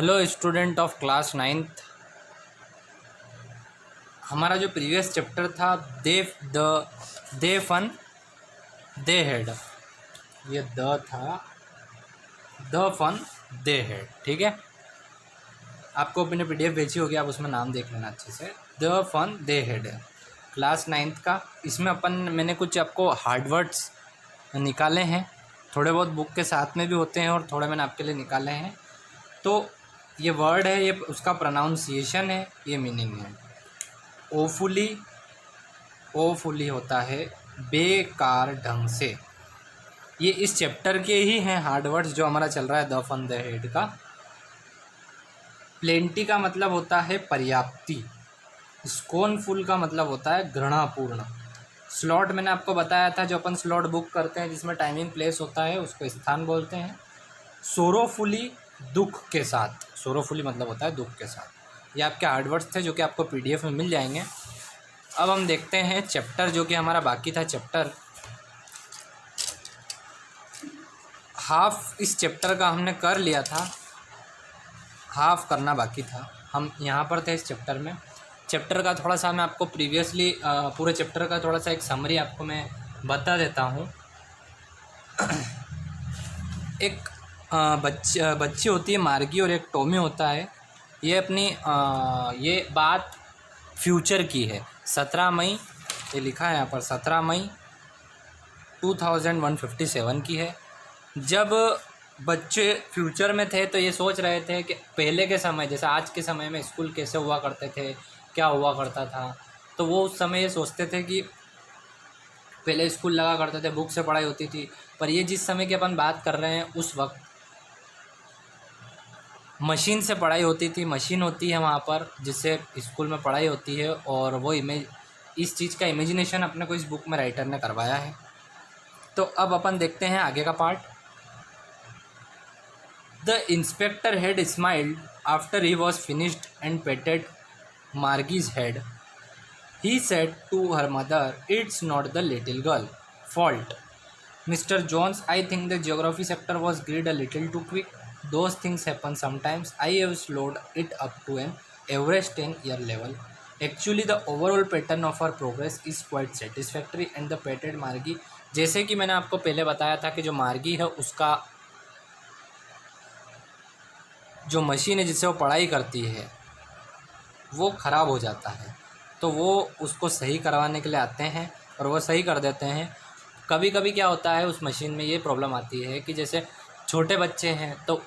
Hello student of class 9th। हमारा जो previous chapter था दे फन दे हेड, ये द था, द फन दे हेड। ठीक है, आपको अपने पीडीएफ भेजी होगी, आप उसमें नाम देख लेना अच्छे से। The fun they had class 9th का। इसमें मैंने कुछ आपको हार्ड वर्ड्स निकाले हैं, थोड़े बहुत बुक के साथ में भी होते हैं और थोड़े मैंने आपके लिए निकाले हैं। तो ये वर्ड है, ये उसका प्रोनाउंसिएशन है, ये मीनिंग है। ओफुली, ओफुली होता है बेकार ढंग से। ये इस चैप्टर के ही हैं हार्ड वर्ड्स जो हमारा चल रहा है द फन द हेड का। प्लेंटी का मतलब होता है पर्याप्ति। स्कोनफुल का मतलब होता है घृणापूर्ण। स्लॉट मैंने आपको बताया था, जो अपन स्लॉट बुक करते हैं जिसमें टाइमिंग प्लेस होता है उसको स्थान बोलते हैं। सोरोफुली दुख के साथ, सोरोफुली मतलब होता है दुख के साथ। ये आपके हार्ड वर्ड्स थे जो कि आपको पीडीएफ में मिल जाएंगे। अब हम देखते हैं चैप्टर जो कि हमारा बाकी था। चैप्टर हाफ इस चैप्टर का हमने कर लिया था, हाफ करना बाकी था। हम यहाँ पर थे इस चैप्टर में। चैप्टर का थोड़ा सा मैं आपको प्रीवियसली पूरे चैप्टर का थोड़ा सा एक समरी आपको मैं बता देता हूँ। एक बच्ची होती है मार्गी और एक टॉमी होता है। ये अपनी ये बात फ्यूचर की है। 17 मई, ये लिखा है यहाँ पर, 17 मई 2157 की है। जब बच्चे फ्यूचर में थे तो ये सोच रहे थे कि पहले के समय जैसे आज के समय में स्कूल कैसे हुआ करते थे, क्या हुआ करता था। तो वो उस समय ये सोचते थे कि पहले स्कूल लगा करते थे, बुक से पढ़ाई होती थी। पर ये जिस समय की अपन बात कर रहे हैं उस वक्त मशीन से पढ़ाई होती थी। मशीन होती है वहाँ पर जिससे स्कूल में पढ़ाई होती है, और वो इस चीज़ का इमेजिनेशन अपने को इस बुक में राइटर ने करवाया है। तो अब अपन देखते हैं आगे का part. The inspector had smiled after he was finished and patted Margie's head. He said to her mother, "It's not the little girl fault. Mr. Jones, I think the geography chapter was graded a little too quick. Those things happen sometimes. I have slowed it up to an average 10-year level. Actually, the overall pattern of our progress is quite satisfactory and the pated मार्गी, जैसे कि मैंने आपको पहले बताया था कि जो मार्गी है उसका जो मशीन है जिससे वो पढ़ाई करती है वो ख़राब हो जाता है, तो वो उसको सही करवाने के लिए आते हैं और वो सही कर देते हैं। कभी कभी क्या होता है उस मशीन में ये प्रॉब्लम आती है कि जैसे छोटे बच्चे हैं तो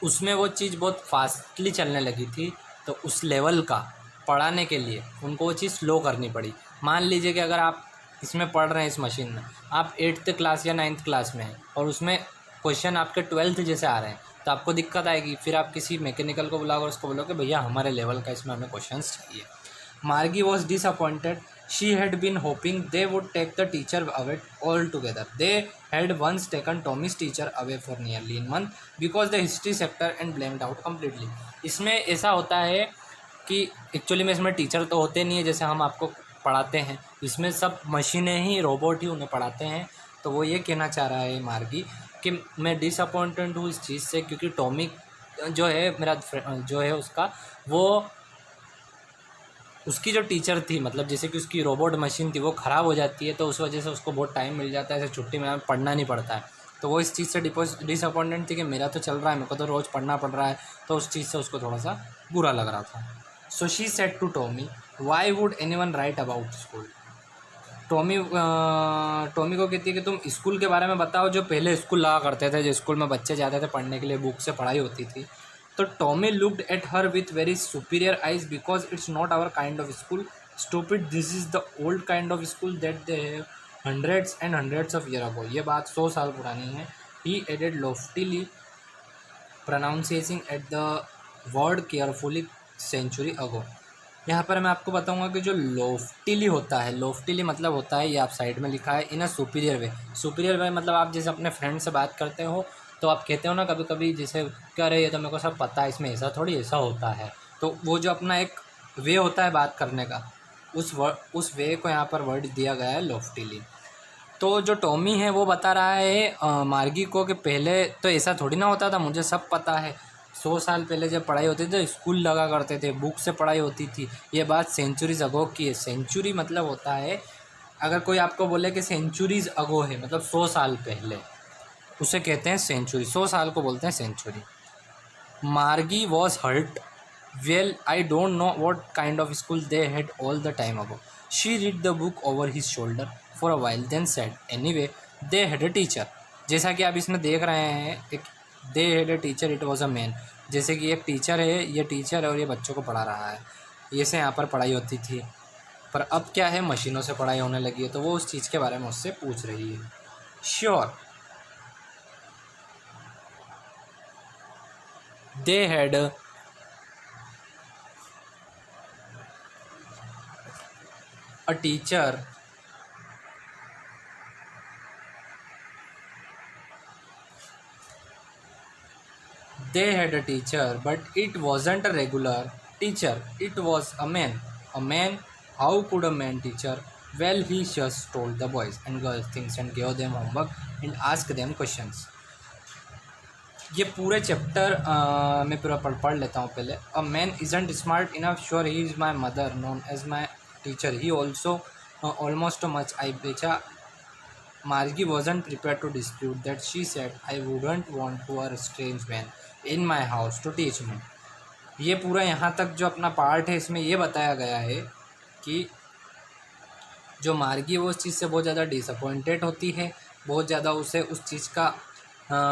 उसमें वो चीज़ बहुत फास्टली चलने लगी थी, तो उस लेवल का पढ़ाने के लिए उनको वो चीज़ स्लो करनी पड़ी। मान लीजिए कि अगर आप इसमें पढ़ रहे हैं इस मशीन में, आप 8th क्लास या 9th क्लास में हैं और उसमें क्वेश्चन आपके 12th जैसे आ रहे हैं तो आपको दिक्कत आएगी। फिर आप किसी मैकेनिकल को बुलाओगे, उसको बोलोगे भैया हमारे लेवल का इसमें हमें क्वेश्चंस चाहिए। Margie was disappointed. She had been hoping they would take the teacher away altogether. They had once taken Tommy's teacher away for nearly a month because the history sector and blanked out completely. इसमें ऐसा होता है कि actually में इसमें teacher तो होते नहीं है जैसे हम आपको पढ़ाते हैं, इसमें सब मशीनें ही, रोबोट ही उन्हें पढ़ाते हैं। तो वो ये कहना चाह रहा है मार्गी कि मैं डिसअपॉइंटेड हूँ इस चीज़ से, क्योंकि टॉमी जो है मेरा जो है उसका वो उसकी जो टीचर थी, मतलब जैसे कि उसकी रोबोट मशीन थी वो ख़राब हो जाती है, तो उस वजह से उसको बहुत टाइम मिल जाता है, ऐसे छुट्टी में पढ़ना नहीं पड़ता है। तो वो इस चीज़ से डिसअपॉइंटेड थी कि मेरा तो चल रहा है, मेरे को तो रोज़ पढ़ना पड़ रहा है, तो उस चीज़ से उसको थोड़ा सा बुरा लग रहा था। So she said to Tommy, why would anyone write about school. Tommy को कहती है कि तुम स्कूल के बारे में बताओ, जो पहले स्कूल लगा करते थे, जो स्कूल में बच्चे जाते थे पढ़ने के लिए, बुक से पढ़ाई होती थी। तो Tommy looked at her with very superior eyes because it's not our kind of school. Stupid, this is the old kind of school that they have hundreds and hundreds of year ago. ये बात 100 साल पुरानी है। He added loftily pronouncing at the word carefully century ago. यहाँ पर मैं आपको बताऊंगा कि जो लॉफ्टीली होता है, लॉफ्टीली मतलब होता है, ये आप साइड में लिखा है, इन अ सुपीरियर वे। सुपीरियर वे मतलब आप जैसे अपने फ्रेंड से बात करते हो तो आप कहते हो ना कभी कभी जैसे क्या रहे, ये तो मेरे को सब पता है, इसमें ऐसा थोड़ी ऐसा होता है। तो वो जो अपना एक वे होता है बात करने का, उस वे को यहाँ पर वर्ड दिया गया है लॉफ्टीली। तो जो टॉमी है वो बता रहा है मार्गी को कि पहले तो ऐसा थोड़ी ना होता था, मुझे सब पता है। 100 साल पहले जब पढ़ाई होती थी तो स्कूल लगा करते थे, बुक से पढ़ाई होती थी। ये बात सेंचुरीज अगो की है। सेंचुरी मतलब होता है, अगर कोई आपको बोले कि सेंचुरीज अगो है मतलब 100 साल पहले, उसे कहते हैं सेंचुरी। 100 साल को बोलते हैं century. Margie was hurt. Well I don't know what kind of school they had all the time ago. She read the book over his shoulder for a while then said anyway they had a teacher. जैसा कि आप इसमें देख रहे हैं, एक they had a teacher it was a man. जैसे कि एक टीचर है, ये टीचर है और ये बच्चों को पढ़ा रहा है। ये से यहाँ पर पढ़ाई होती थी, पर अब क्या है, मशीनों से पढ़ाई होने लगी है। तो वो उस चीज़ के बारे में उससे पूछ रही है। Sure they had a teacher they had a teacher but it wasn't a regular teacher, it was a man. A man? How could a man teacher? Well, he just told the boys and girls things and gave them homework and asked them questions. ये पूरे chapter मैं पूरा पढ़ लेता हूँ पहले। A man isn't smart enough, sure he is my mother known as my teacher, he also almost much I betcha. Margie wasn't prepared to dispute that. She said, I wouldn't want to a strange man in my house to teach me. ये पूरा यहाँ तक जो अपना part है इसमें ये बताया गया है कि जो मार्गी वो उस चीज़ से बहुत ज़्यादा डिसअपॉइंटेड होती है, बहुत ज़्यादा उसे उस चीज़ का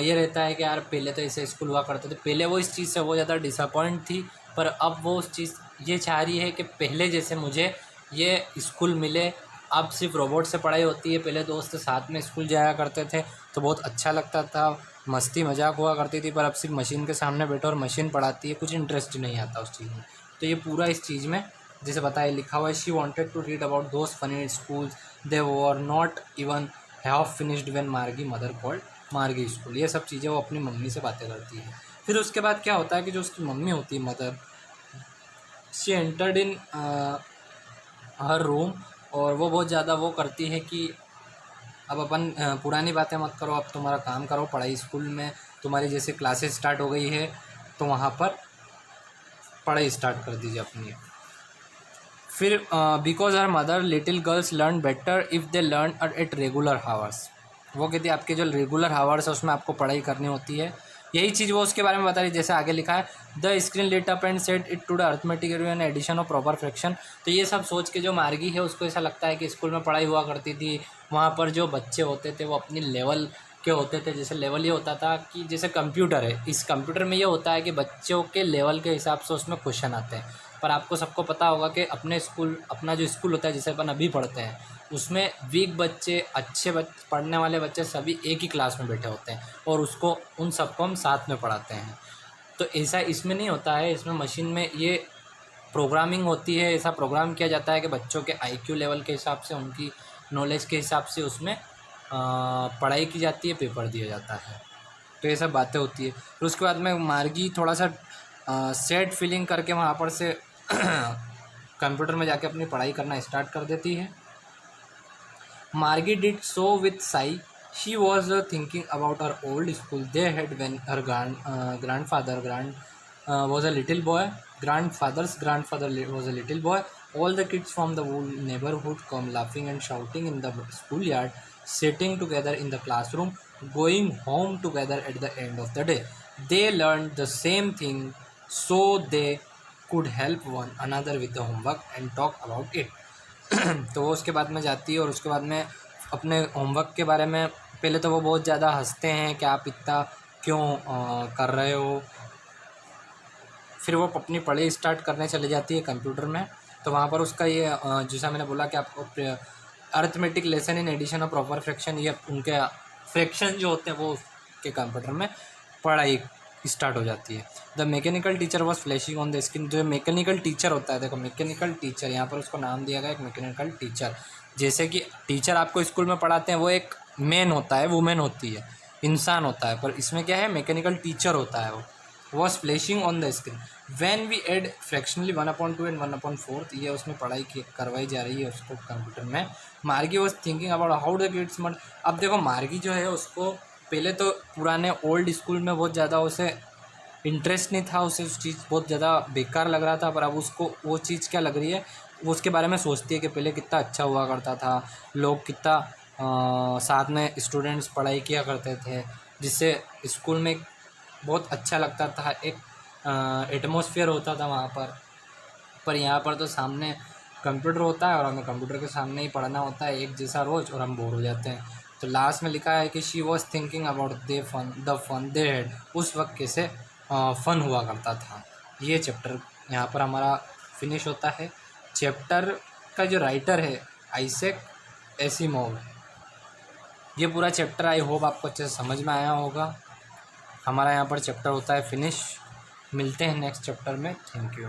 ये रहता है कि यार पहले तो इसे स्कूल हुआ करते थे, पहले वो इस चीज़ से बहुत ज़्यादा डिसअपॉइंट थी, पर अब वो उस चीज़ ये चाह रही है कि पहले जैसे मुझे ये स्कूल मिले। अब सिर्फ रोबोट से पढ़ाई होती है, पहले दोस्त साथ में स्कूल जाया करते थे तो बहुत अच्छा लगता था, मस्ती मजाक हुआ करती थी, पर अब सिर्फ मशीन के सामने बैठो और मशीन पढ़ाती है, कुछ इंटरेस्ट नहीं आता उस चीज़ में। तो ये पूरा इस चीज़ में जैसे बताया लिखा हुआ है, she wanted to read about those funny schools they were not even have finished when Margie mother called Margie school. ये सब चीज़ें वो अपनी मम्मी से बातें करती है। फिर उसके बाद क्या होता है कि जो उसकी मम्मी होती है mother, she entered in her room, और वो बहुत ज़्यादा वो करती है कि अब अपन पुरानी बातें मत करो, अब तुम्हारा काम करो, पढ़ाई स्कूल में तुम्हारी जैसे क्लासेस स्टार्ट हो गई है तो वहाँ पर पढ़ाई स्टार्ट कर दीजिए अपनी। फिर because her mother little girls learn better if they learn at regular hours. वो कहती है आपके जो रेगुलर हावर्स है उसमें आपको पढ़ाई करनी होती है। यही चीज़ वो उसके बारे में बता रही है, जैसे आगे लिखा है the screen lit up and set it to the arithmetic and addition of proper fraction. तो ये सब सोच के जो मार्गी है उसको ऐसा लगता है कि स्कूल में पढ़ाई हुआ करती थी, वहाँ पर जो बच्चे होते थे वो अपनी लेवल के होते थे। जैसे लेवल ये होता था कि जैसे कंप्यूटर है, इस कंप्यूटर में ये होता है कि बच्चों के लेवल के हिसाब से उसमें क्वेश्चन आते हैं। पर आपको सबको पता होगा कि अपने स्कूल, अपना जो स्कूल होता है जिसे अपन अभी पढ़ते हैं, उसमें वीक बच्चे, अच्छे पढ़ने वाले बच्चे सभी एक ही क्लास में बैठे होते हैं और उसको उन सबको हम साथ में पढ़ाते हैं। तो ऐसा इसमें नहीं होता है, इसमें मशीन में ये प्रोग्रामिंग होती है, ऐसा प्रोग्राम किया जाता है कि बच्चों के आईक्यू लेवल के हिसाब से, उनकी नॉलेज के हिसाब से उसमें पढ़ाई की जाती है, पेपर दिया जाता है। तो ये सब बातें होती है। फिर उसके बाद में मार्गी थोड़ा सा सैड फीलिंग करके वहाँ पर से कंप्यूटर में जाके अपनी पढ़ाई करना स्टार्ट कर देती है। मार्गी did so with Sai. She was thinking about her old school they had when her grandfather was a little boy. Grandfather's grandfather was a little boy. All the kids from the whole neighborhood come laughing and shouting in the schoolyard, sitting together in the classroom, going home together at the end of the day. They learned the same thing so they could help one another with the homework and talk about it. तो वो उसके बाद में जाती है और उसके बाद में अपने होमवर्क के बारे में पहले तो वो बहुत ज़्यादा हंसते हैं कि आप इतना क्यों कर रहे हो। फिर वो अपनी पढ़ाई स्टार्ट करने चली जाती है कंप्यूटर में। तो वहाँ पर उसका ये जैसा मैंने बोला कि आपको arithmetic lesson in addition of proper fraction, ये उनके फ्रैक्शन जो होते हैं वो के कंप्यूटर में पढ़ाई स्टार्ट हो जाती है। The mechanical teacher was flashing on the screen. जो मैकेनिकल टीचर होता है, देखो मैकेनिकल टीचर यहाँ पर उसको नाम दिया गया एक मैकेनिकल टीचर। जैसे कि टीचर आपको स्कूल में पढ़ाते हैं वो एक मैन होता है, वुमेन होती है, इंसान होता है, पर इसमें क्या है मैकेनिकल टीचर होता है। वो was flashing on the screen when we add fractionally 1/2 and 1/4। ये उसमें पढ़ाई करवाई जा रही है उसको कंप्यूटर में। मार्गी was thinking about how the kids मट। अब देखो मार्गी जो है उसको पहले तो पुराने ओल्ड स्कूल में बहुत ज़्यादा उसे इंटरेस्ट नहीं था उसे, उस चीज़ बहुत ज़्यादा बेकार लग रहा था, पर अब उसको वो चीज़ क्या लग रही है, वो उसके बारे में सोचती है कि पहले कितना अच्छा हुआ करता था, लोग कितना साथ में स्टूडेंट्स पढ़ाई किया करते थे, जिससे स्कूल में बहुत अच्छा लगता था, एक एटमॉस्फेयर होता था वहाँ पर यहाँ पर तो सामने कंप्यूटर होता है और हमें कंप्यूटर के सामने ही पढ़ना होता है एक जैसा रोज़, और हम बोर हो जाते हैं। तो लास्ट में लिखा है कि she was thinking about the fun they had, उस वक्त कैसे फ़न हुआ करता था। ये चैप्टर यहाँ पर हमारा फिनिश होता है। चैप्टर का जो राइटर है आइजैक एसिमोव, ये पूरा चैप्टर आई होप आपको अच्छे से समझ में आया होगा। हमारा यहाँ पर चैप्टर होता है फिनिश। मिलते हैं नेक्स्ट चैप्टर में। Thank you.